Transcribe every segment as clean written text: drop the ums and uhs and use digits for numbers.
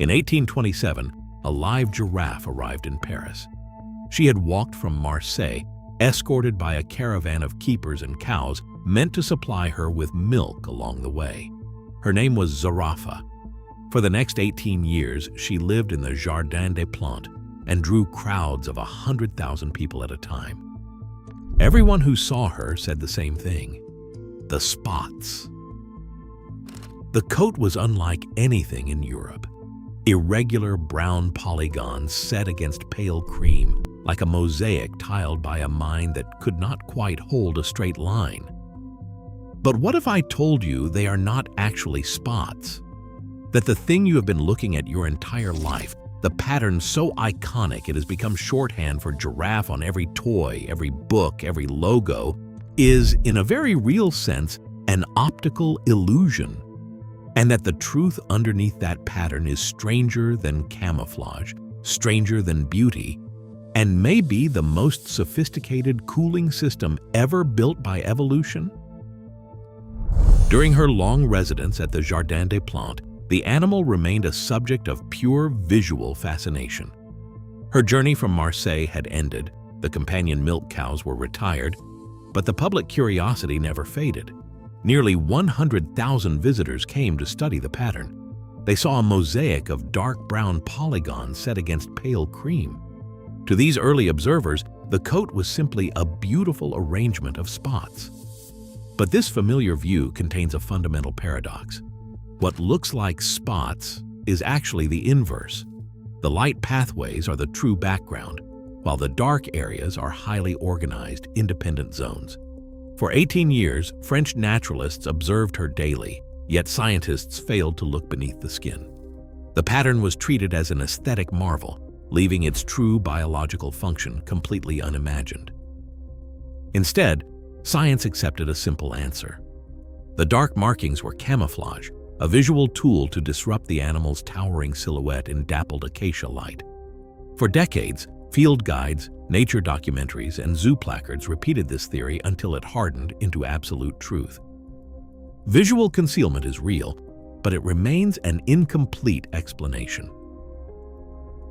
In 1827, a live giraffe arrived in Paris. She had walked from Marseille, escorted by a caravan of keepers and cows meant to supply her with milk along the way. Her name was Zarafa. For the next 18 years, she lived in the Jardin des Plantes and drew crowds of 100,000 people at a time. Everyone who saw her said the same thing: the spots. The coat was unlike anything in Europe. Irregular brown polygons set against pale cream, like a mosaic tiled by a mind that could not quite hold a straight line. But what if I told you they are not actually spots? That the thing you have been looking at your entire life, the pattern so iconic it has become shorthand for giraffe on every toy, every book, every logo, is, in a very real sense, an optical illusion. And that the truth underneath that pattern is stranger than camouflage, stranger than beauty, and may be the most sophisticated cooling system ever built by evolution? During her long residence at the Jardin des Plantes, the animal remained a subject of pure visual fascination. Her journey from Marseille had ended, the companion milk cows were retired, but the public curiosity never faded. Nearly 100,000 visitors came to study the pattern. They saw a mosaic of dark brown polygons set against pale cream. To these early observers, the coat was simply a beautiful arrangement of spots. But this familiar view contains a fundamental paradox. What looks like spots is actually the inverse. The light pathways are the true background, while the dark areas are highly organized, independent zones. For 18 years, French naturalists observed her daily, yet scientists failed to look beneath the skin. The pattern was treated as an aesthetic marvel, leaving its true biological function completely unimagined. Instead, science accepted a simple answer. The dark markings were camouflage, a visual tool to disrupt the animal's towering silhouette in dappled acacia light. For decades, field guides, nature documentaries, and zoo placards repeated this theory until it hardened into absolute truth. Visual concealment is real, but it remains an incomplete explanation.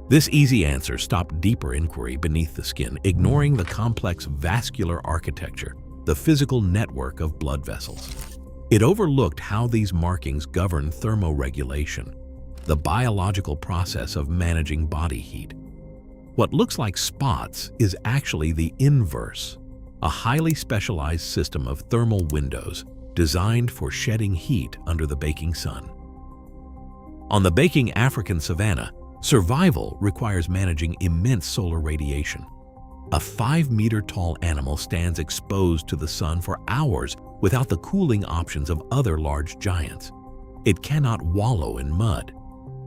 This easy answer stopped deeper inquiry beneath the skin, ignoring the complex vascular architecture, the physical network of blood vessels. It overlooked how these markings govern thermoregulation, the biological process of managing body heat. What looks like spots is actually the inverse, a highly specialized system of thermal windows designed for shedding heat under the baking sun. On the baking African savanna, survival requires managing immense solar radiation. A 5-meter-tall animal stands exposed to the sun for hours without the cooling options of other large giants. It cannot wallow in mud.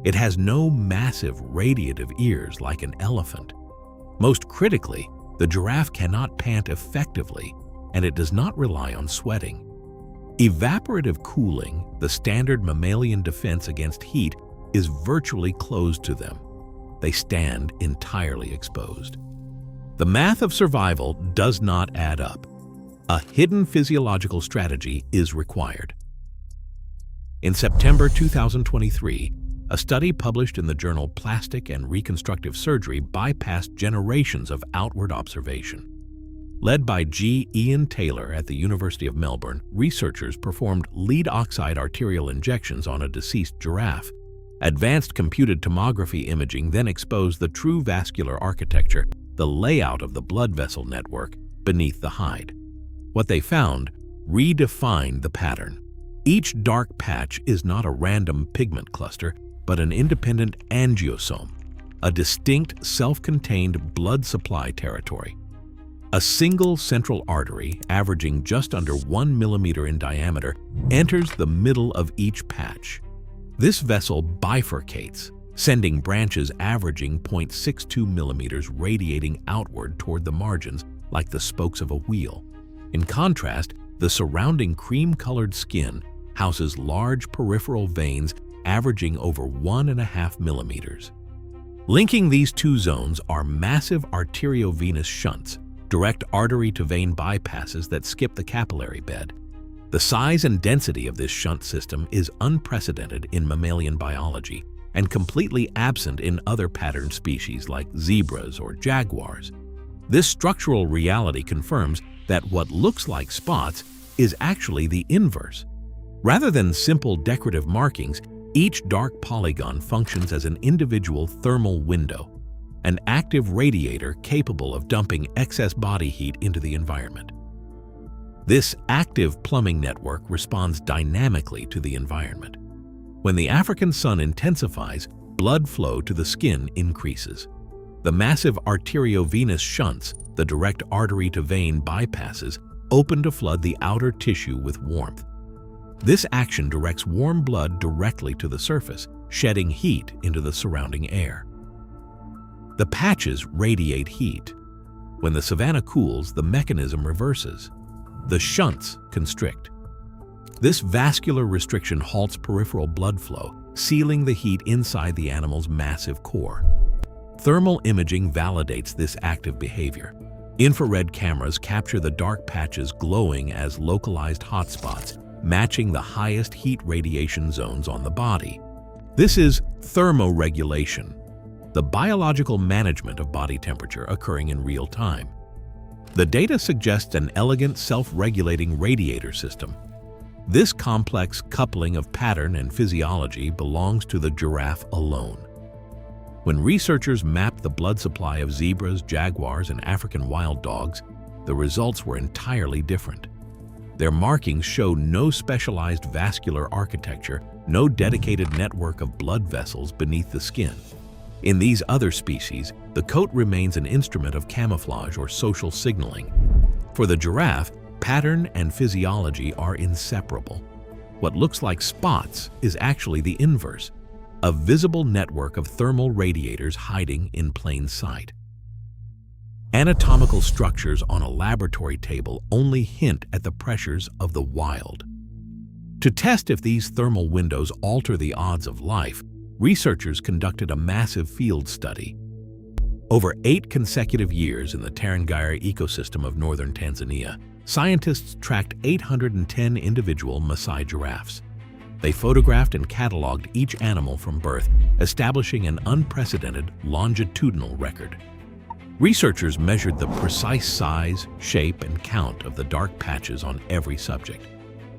It has no massive radiative ears like an elephant. Most critically, the giraffe cannot pant effectively, and it does not rely on sweating. Evaporative cooling, the standard mammalian defense against heat, is virtually closed to them. They stand entirely exposed. The math of survival does not add up. A hidden physiological strategy is required. In September 2023, a study published in the journal Plastic and Reconstructive Surgery bypassed generations of outward observation. Led by G. Ian Taylor at the University of Melbourne, researchers performed lead oxide arterial injections on a deceased giraffe. Advanced computed tomography imaging then exposed the true vascular architecture, the layout of the blood vessel network beneath the hide. What they found redefined the pattern. Each dark patch is not a random pigment cluster, but an independent angiosome, a distinct self-contained blood supply territory. A single central artery, averaging just under 1 millimeter in diameter, enters the middle of each patch. This vessel bifurcates, sending branches averaging 0.62 millimeters radiating outward toward the margins like the spokes of a wheel. In contrast, the surrounding cream-colored skin houses large peripheral veins averaging over 1.5 millimeters. Linking these two zones are massive arteriovenous shunts, direct artery-to-vein bypasses that skip the capillary bed. The size and density of this shunt system is unprecedented in mammalian biology, and completely absent in other patterned species like zebras or jaguars. This structural reality confirms that what looks like spots is actually the inverse. Rather than simple decorative markings, each dark polygon functions as an individual thermal window, an active radiator capable of dumping excess body heat into the environment. This active plumbing network responds dynamically to the environment. When the African sun intensifies, blood flow to the skin increases. The massive arteriovenous shunts, the direct artery-to-vein bypasses, open to flood the outer tissue with warmth. This action directs warm blood directly to the surface, shedding heat into the surrounding air. The patches radiate heat. When the savanna cools, the mechanism reverses. The shunts constrict. This vascular restriction halts peripheral blood flow, sealing the heat inside the animal's massive core. Thermal imaging validates this active behavior. Infrared cameras capture the dark patches glowing as localized hotspots, matching the highest heat radiation zones on the body. This is thermoregulation, the biological management of body temperature occurring in real time. The data suggests an elegant self-regulating radiator system. This complex coupling of pattern and physiology belongs to the giraffe alone. When researchers mapped the blood supply of zebras, jaguars, and African wild dogs, the results were entirely different. Their markings show no specialized vascular architecture, no dedicated network of blood vessels beneath the skin. In these other species, the coat remains an instrument of camouflage or social signaling. For the giraffe, pattern and physiology are inseparable. What looks like spots is actually the inverse, a visible network of thermal radiators hiding in plain sight. Anatomical structures on a laboratory table only hint at the pressures of the wild. To test if these thermal windows alter the odds of life, researchers conducted a massive field study. Over 8 consecutive years in the Tarangire ecosystem of northern Tanzania, scientists tracked 810 individual Maasai giraffes. They photographed and cataloged each animal from birth, establishing an unprecedented longitudinal record. Researchers measured the precise size, shape, and count of the dark patches on every subject.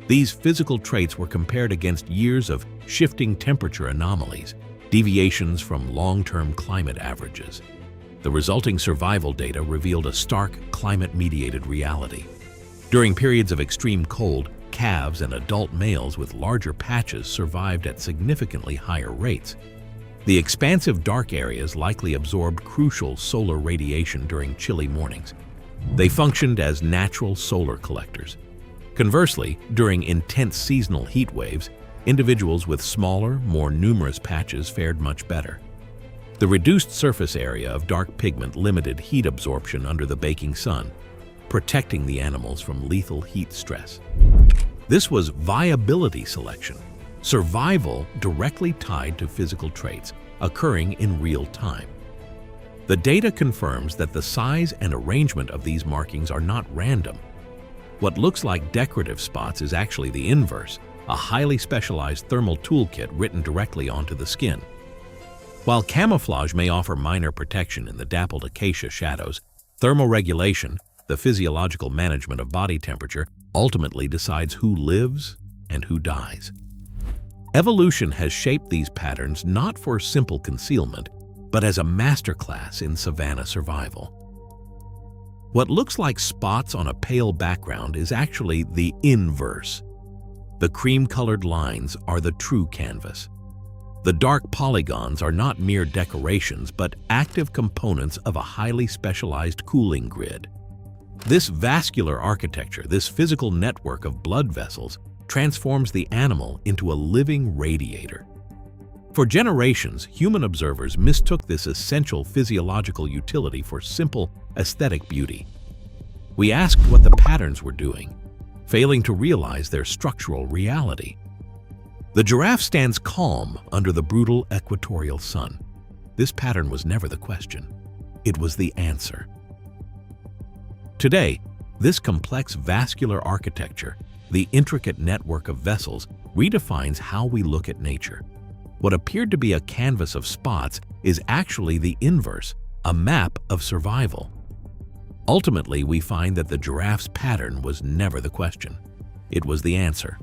These physical traits were compared against years of shifting temperature anomalies, deviations from long-term climate averages. The resulting survival data revealed a stark climate-mediated reality. During periods of extreme cold, calves and adult males with larger patches survived at significantly higher rates. The expansive dark areas likely absorbed crucial solar radiation during chilly mornings. They functioned as natural solar collectors. Conversely, during intense seasonal heat waves, individuals with smaller, more numerous patches fared much better. The reduced surface area of dark pigment limited heat absorption under the baking sun, protecting the animals from lethal heat stress. This was viability selection, survival directly tied to physical traits, occurring in real time. The data confirms that the size and arrangement of these markings are not random. What looks like decorative spots is actually the inverse, a highly specialized thermal toolkit written directly onto the skin. While camouflage may offer minor protection in the dappled acacia shadows, thermoregulation, the physiological management of body temperature, ultimately decides who lives and who dies. Evolution has shaped these patterns not for simple concealment, but as a masterclass in savanna survival. What looks like spots on a pale background is actually the inverse. The cream-colored lines are the true canvas. The dark polygons are not mere decorations, but active components of a highly specialized cooling grid. This vascular architecture, this physical network of blood vessels, transforms the animal into a living radiator. For generations, human observers mistook this essential physiological utility for simple aesthetic beauty. We asked what the patterns were doing, failing to realize their structural reality. The giraffe stands calm under the brutal equatorial sun. This pattern was never the question. It was the answer. Today, this complex vascular architecture, the intricate network of vessels, redefines how we look at nature. What appeared to be a canvas of spots is actually the inverse, a map of survival. Ultimately, we find that the giraffe's pattern was never the question. It was the answer.